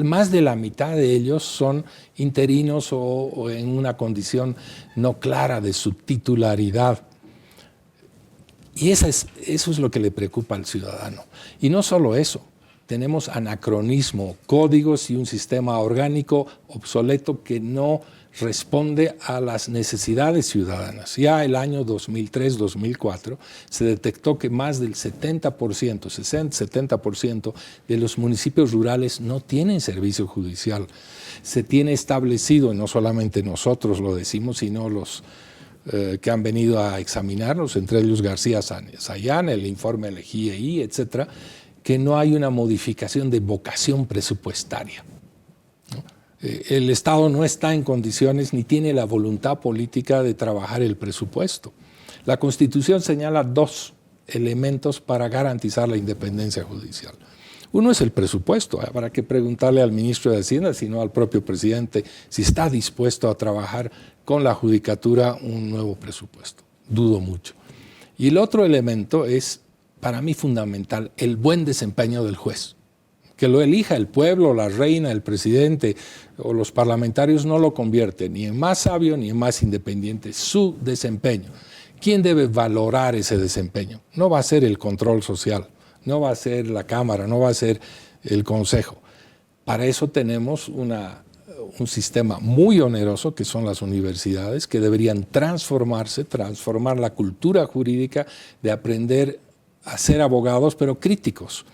Más de la mitad de ellos son interinos o en una condición no clara de su titularidad. Y eso es lo que le preocupa al ciudadano. Y no solo eso. Tenemos anacronismo, códigos y un sistema orgánico obsoleto que no responde a las necesidades ciudadanas. Ya el año 2003-2004 se detectó que más del 70% de los municipios rurales no tienen servicio judicial. Se tiene establecido, y no solamente nosotros lo decimos, sino los que han venido a examinarnos, entre ellos García Sayán, el informe del GIEI, etcétera, que no hay una modificación de vocación presupuestaria. El Estado no está en condiciones ni tiene la voluntad política de trabajar el presupuesto. La Constitución señala 2 elementos para garantizar la independencia judicial. Uno es el presupuesto. Habrá que preguntarle al ministro de Hacienda, sino al propio presidente, si está dispuesto a trabajar con la judicatura un nuevo presupuesto. Dudo mucho. Y el otro elemento es, para mí fundamental, el buen desempeño del juez. Que lo elija el pueblo, la reina, el presidente o los parlamentarios no lo convierte ni en más sabio ni en más independiente. Su desempeño. ¿Quién debe valorar ese desempeño? No va a ser el control social, no va a ser la Cámara, no va a ser el Consejo. Para eso tenemos un sistema muy oneroso, que son las universidades, que deberían transformar la cultura jurídica de aprender a ser abogados, pero críticos,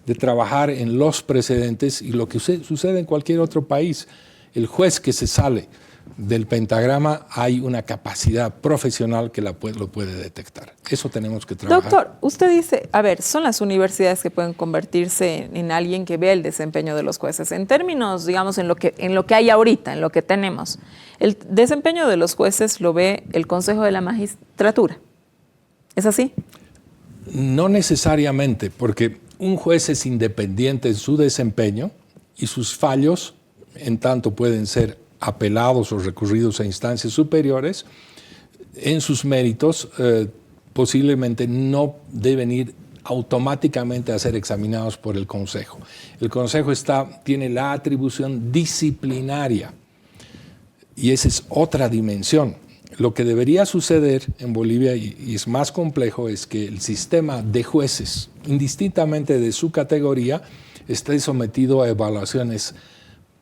de trabajar en los precedentes y lo que sucede en cualquier otro país. El juez que se sale del pentagrama, hay una capacidad profesional que lo puede detectar. Eso tenemos que trabajar. Doctor, usted dice, a ver, son las universidades que pueden convertirse en alguien que ve el desempeño de los jueces. En términos, digamos, en lo que hay ahorita, en lo que tenemos, el desempeño de los jueces lo ve el Consejo de la Magistratura. ¿Es así? No necesariamente, porque un juez es independiente en su desempeño y sus fallos, en tanto pueden ser apelados o recurridos a instancias superiores, en sus méritos posiblemente no deben ir automáticamente a ser examinados por el Consejo. El Consejo tiene la atribución disciplinaria y esa es otra dimensión. Lo que debería suceder en Bolivia, y es más complejo, es que el sistema de jueces, indistintamente de su categoría, esté sometido a evaluaciones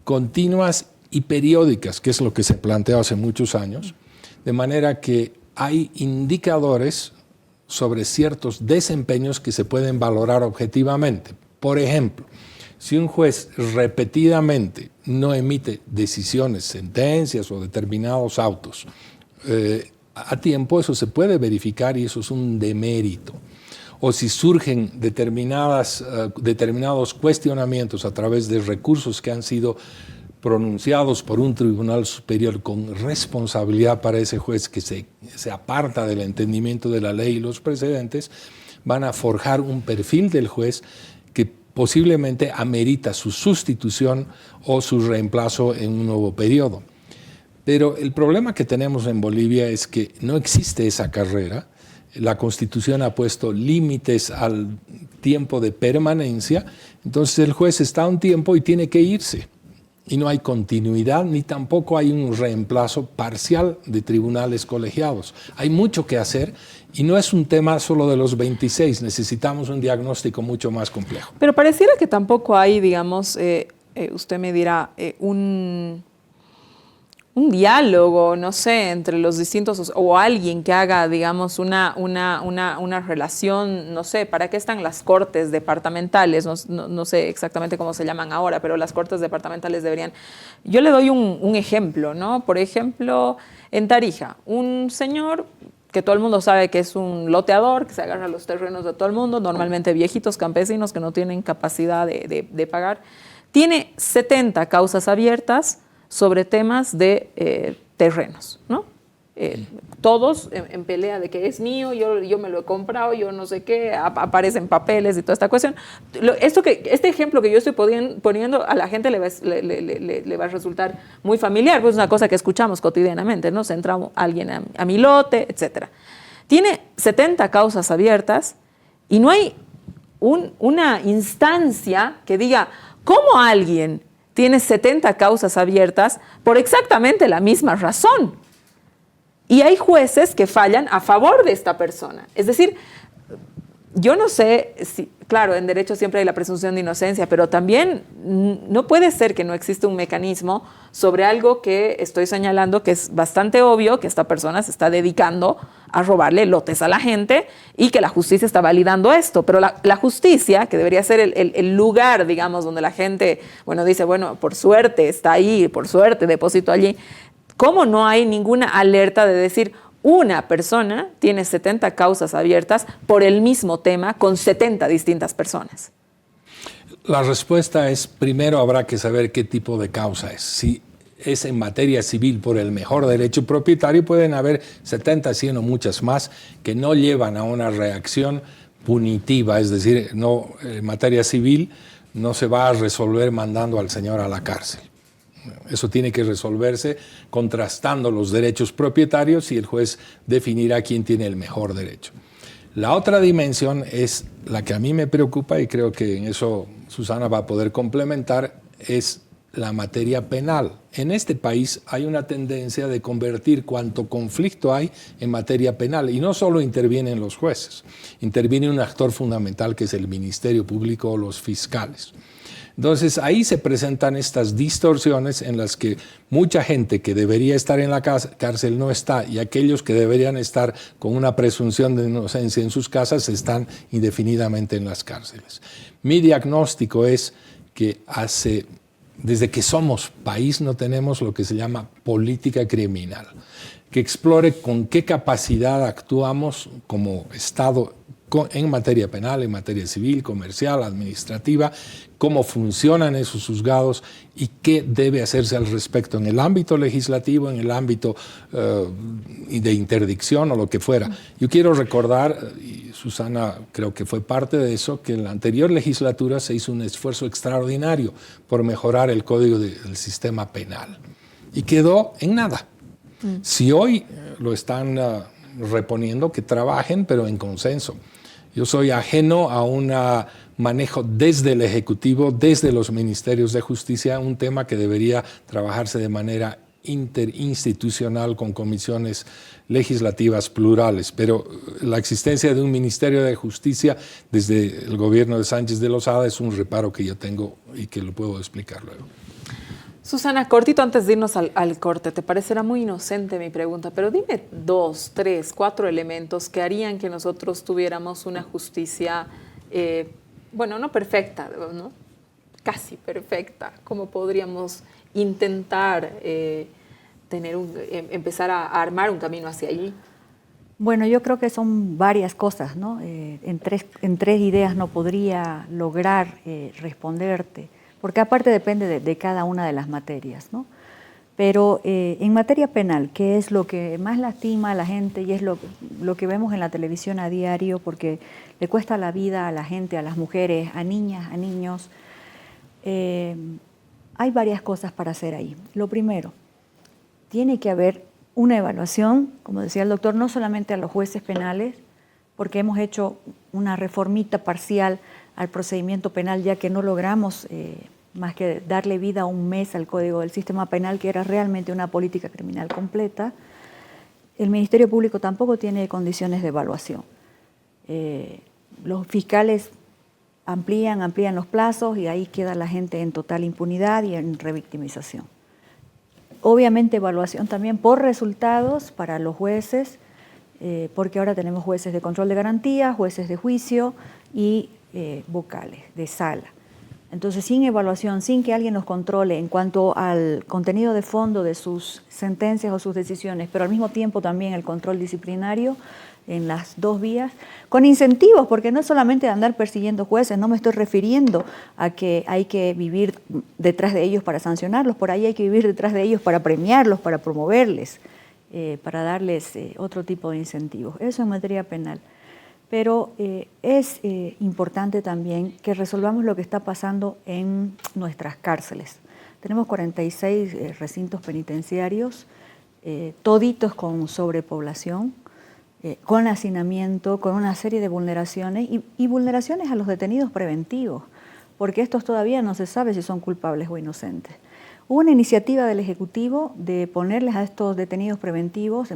continuas y periódicas, que es lo que se planteó hace muchos años, de manera que hay indicadores sobre ciertos desempeños que se pueden valorar objetivamente. Por ejemplo, si un juez repetidamente no emite decisiones, sentencias o determinados autos a tiempo, eso se puede verificar y eso es un demérito. O si surgen determinados cuestionamientos a través de recursos que han sido pronunciados por un tribunal superior con responsabilidad para ese juez que se aparta del entendimiento de la ley y los precedentes, van a forjar un perfil del juez que posiblemente amerita su sustitución o su reemplazo en un nuevo periodo. Pero el problema que tenemos en Bolivia es que no existe esa carrera. La Constitución ha puesto límites al tiempo de permanencia, entonces el juez está un tiempo y tiene que irse. Y no hay continuidad, ni tampoco hay un reemplazo parcial de tribunales colegiados. Hay mucho que hacer y no es un tema solo de los 26, necesitamos un diagnóstico mucho más complejo. Pero pareciera que tampoco hay, digamos, usted me dirá, un diálogo, no sé, entre los distintos, o alguien que haga, digamos, una relación, no sé, ¿para qué están las cortes departamentales? No sé exactamente cómo se llaman ahora, pero las cortes departamentales deberían... Yo le doy un ejemplo, ¿no? Por ejemplo, en Tarija, un señor que todo el mundo sabe que es un loteador, que se agarra los terrenos de todo el mundo, normalmente viejitos campesinos que no tienen capacidad de pagar, tiene 70 causas abiertas sobre temas de terrenos, ¿no? todos en pelea de que es mío, yo me lo he comprado, yo no sé qué, aparecen papeles y toda esta cuestión. Este ejemplo que yo estoy poniendo a la gente le va a resultar muy familiar, pues es una cosa que escuchamos cotidianamente, ¿no? Se entra alguien a mi lote, etc. Tiene 70 causas abiertas y no hay una instancia que diga cómo alguien tiene 70 causas abiertas por exactamente la misma razón. Y hay jueces que fallan a favor de esta persona. Es decir, yo no sé si, claro, en derecho siempre hay la presunción de inocencia, pero también no puede ser que no exista un mecanismo sobre algo que estoy señalando que es bastante obvio, que esta persona se está dedicando a robarle lotes a la gente y que la justicia está validando esto. Pero la justicia, que debería ser el lugar, digamos, donde la gente, bueno, dice, bueno, por suerte está ahí, por suerte deposito allí. ¿Cómo no hay ninguna alerta de decir una persona tiene 70 causas abiertas por el mismo tema con 70 distintas personas? La respuesta es, primero habrá que saber qué tipo de causa es. Si es en materia civil por el mejor derecho propietario, pueden haber 70, 100 o muchas más que no llevan a una reacción punitiva, es decir, no, en materia civil no se va a resolver mandando al señor a la cárcel. Eso tiene que resolverse contrastando los derechos propietarios y el juez definirá quién tiene el mejor derecho. La otra dimensión es la que a mí me preocupa y creo que en eso Susana va a poder complementar, es la materia penal. En este país hay una tendencia de convertir cuanto conflicto hay en materia penal y no solo intervienen los jueces, interviene un actor fundamental que es el Ministerio Público o los fiscales. Entonces ahí se presentan estas distorsiones en las que mucha gente que debería estar en la cárcel no está y aquellos que deberían estar con una presunción de inocencia en sus casas están indefinidamente en las cárceles. Mi diagnóstico es que desde que somos país no tenemos lo que se llama política criminal, que explore con qué capacidad actuamos como Estado en materia penal, en materia civil, comercial, administrativa, cómo funcionan esos juzgados y qué debe hacerse al respecto en el ámbito legislativo, en el ámbito de interdicción o lo que fuera. Yo quiero recordar, y Susana creo que fue parte de eso, que en la anterior legislatura se hizo un esfuerzo extraordinario por mejorar el código del sistema penal y quedó en nada. Si hoy lo están reponiendo, que trabajen, pero en consenso. Yo soy ajeno a un manejo desde el Ejecutivo, desde los ministerios de justicia, un tema que debería trabajarse de manera interinstitucional con comisiones legislativas plurales. Pero la existencia de un Ministerio de Justicia desde el gobierno de Sánchez de Lozada es un reparo que yo tengo y que lo puedo explicar luego. Susana, cortito antes de irnos al corte, te parecerá muy inocente mi pregunta, pero dime 2, 3, 4 elementos que harían que nosotros tuviéramos una justicia, bueno, no perfecta, ¿no? Casi perfecta. ¿Cómo podríamos intentar empezar a armar un camino hacia allí? Bueno, yo creo que son varias cosas, ¿no? En tres ideas no podría lograr responderte, porque aparte depende de cada una de las materias, ¿no? Pero en materia penal, que es lo que más lastima a la gente y es lo que vemos en la televisión a diario, porque le cuesta la vida a la gente, a las mujeres, a niñas, a niños, hay varias cosas para hacer ahí. Lo primero, tiene que haber una evaluación, como decía el doctor, no solamente a los jueces penales, porque hemos hecho una reformita parcial al procedimiento penal, ya que no logramos más que darle vida un mes al Código del Sistema Penal, que era realmente una política criminal completa. El Ministerio Público tampoco tiene condiciones de evaluación. Los fiscales amplían los plazos y ahí queda la gente en total impunidad y en revictimización. Obviamente evaluación también por resultados para los jueces, porque ahora tenemos jueces de control de garantía, jueces de juicio y vocales de sala. Entonces, sin evaluación, sin que alguien nos controle en cuanto al contenido de fondo de sus sentencias o sus decisiones, pero al mismo tiempo también el control disciplinario en las dos vías, con incentivos, porque no es solamente andar persiguiendo jueces, no me estoy refiriendo a que hay que vivir detrás de ellos para sancionarlos, por ahí hay que vivir detrás de ellos para premiarlos, para promoverles. para darles otro tipo de incentivos. Eso en materia penal. Pero es importante también que resolvamos lo que está pasando en nuestras cárceles. Tenemos 46 recintos penitenciarios, toditos con sobrepoblación, con hacinamiento, con una serie de vulneraciones y vulneraciones a los detenidos preventivos, porque estos todavía no se sabe si son culpables o inocentes. Hubo una iniciativa del Ejecutivo de ponerles a estos detenidos preventivos,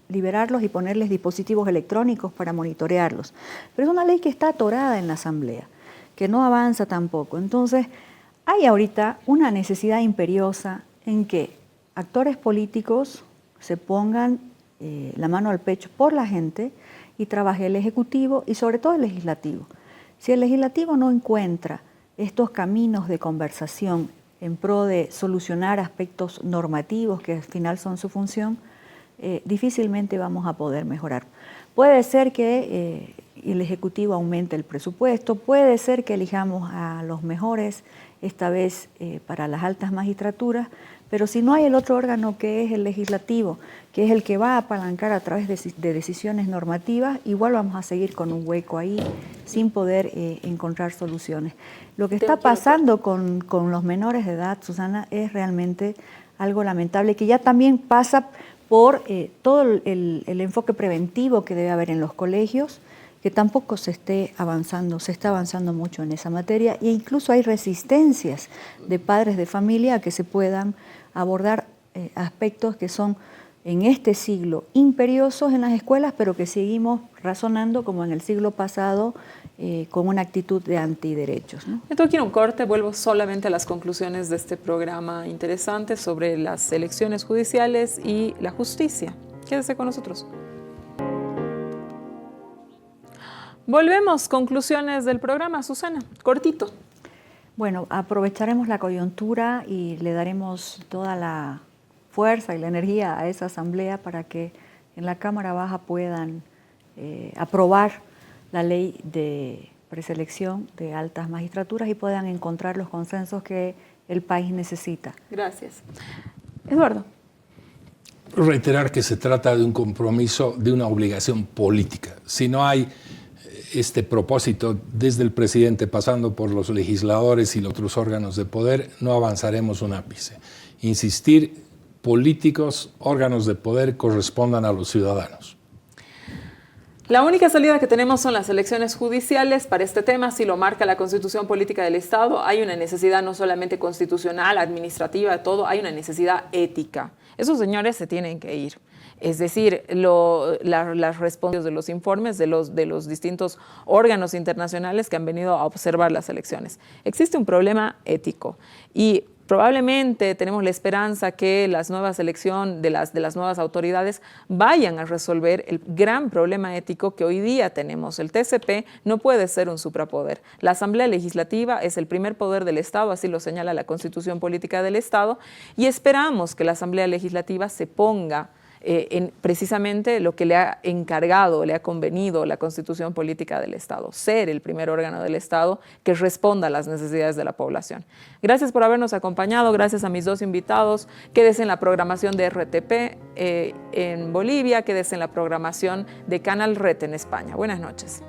liberarlos y ponerles dispositivos electrónicos para monitorearlos. Pero es una ley que está atorada en la Asamblea, que no avanza tampoco. Entonces, hay ahorita una necesidad imperiosa en que actores políticos se pongan la mano al pecho por la gente y trabaje el Ejecutivo y sobre todo el Legislativo. Si el Legislativo no encuentra estos caminos de conversación en pro de solucionar aspectos normativos que al final son su función, difícilmente vamos a poder mejorar. Puede ser que el Ejecutivo aumente el presupuesto, puede ser que elijamos a los mejores, esta vez para las altas magistraturas, pero si no hay el otro órgano que es el legislativo, que es el que va a apalancar a través de decisiones normativas, igual vamos a seguir con un hueco ahí sin poder encontrar soluciones. Lo que está pasando con los menores de edad, Susana, es realmente algo lamentable, que ya también pasa por todo el enfoque preventivo que debe haber en los colegios, que tampoco se está avanzando mucho en esa materia, e incluso hay resistencias de padres de familia a que se puedan abordar aspectos que son en este siglo imperiosos en las escuelas, pero que seguimos razonando como en el siglo pasado con una actitud de antiderechos, ¿no? Yo tengo que ir a un corte, vuelvo solamente a las conclusiones de este programa interesante sobre las elecciones judiciales y la justicia. Quédese con nosotros. Volvemos, conclusiones del programa. Susana, cortito. Bueno, aprovecharemos la coyuntura y le daremos toda la fuerza y la energía a esa asamblea para que en la Cámara Baja puedan aprobar la ley de preselección de altas magistraturas y puedan encontrar los consensos que el país necesita. Gracias. Eduardo. Reiterar que se trata de un compromiso, de una obligación política. Si no hay este propósito desde el presidente, pasando por los legisladores y los otros órganos de poder, no avanzaremos un ápice. Insistir, políticos, órganos de poder correspondan a los ciudadanos. La única salida que tenemos son las elecciones judiciales. Para este tema, si lo marca la Constitución Política del Estado, hay una necesidad no solamente constitucional, administrativa, todo, hay una necesidad ética. Esos señores se tienen que ir. Es decir, las respuestas de los informes de los distintos órganos internacionales que han venido a observar las elecciones. Existe un problema ético y probablemente tenemos la esperanza que las nuevas elecciones de las nuevas autoridades vayan a resolver el gran problema ético que hoy día tenemos. El TCP no puede ser un suprapoder. La Asamblea Legislativa es el primer poder del Estado, así lo señala la Constitución Política del Estado, y esperamos que la Asamblea Legislativa se ponga en precisamente lo que le ha encargado, le ha convenido la Constitución Política del Estado, ser el primer órgano del Estado que responda a las necesidades de la población. Gracias por habernos acompañado, gracias a mis dos invitados. Quédese en la programación de RTP en Bolivia, quédese en la programación de Canal Red en España. Buenas noches.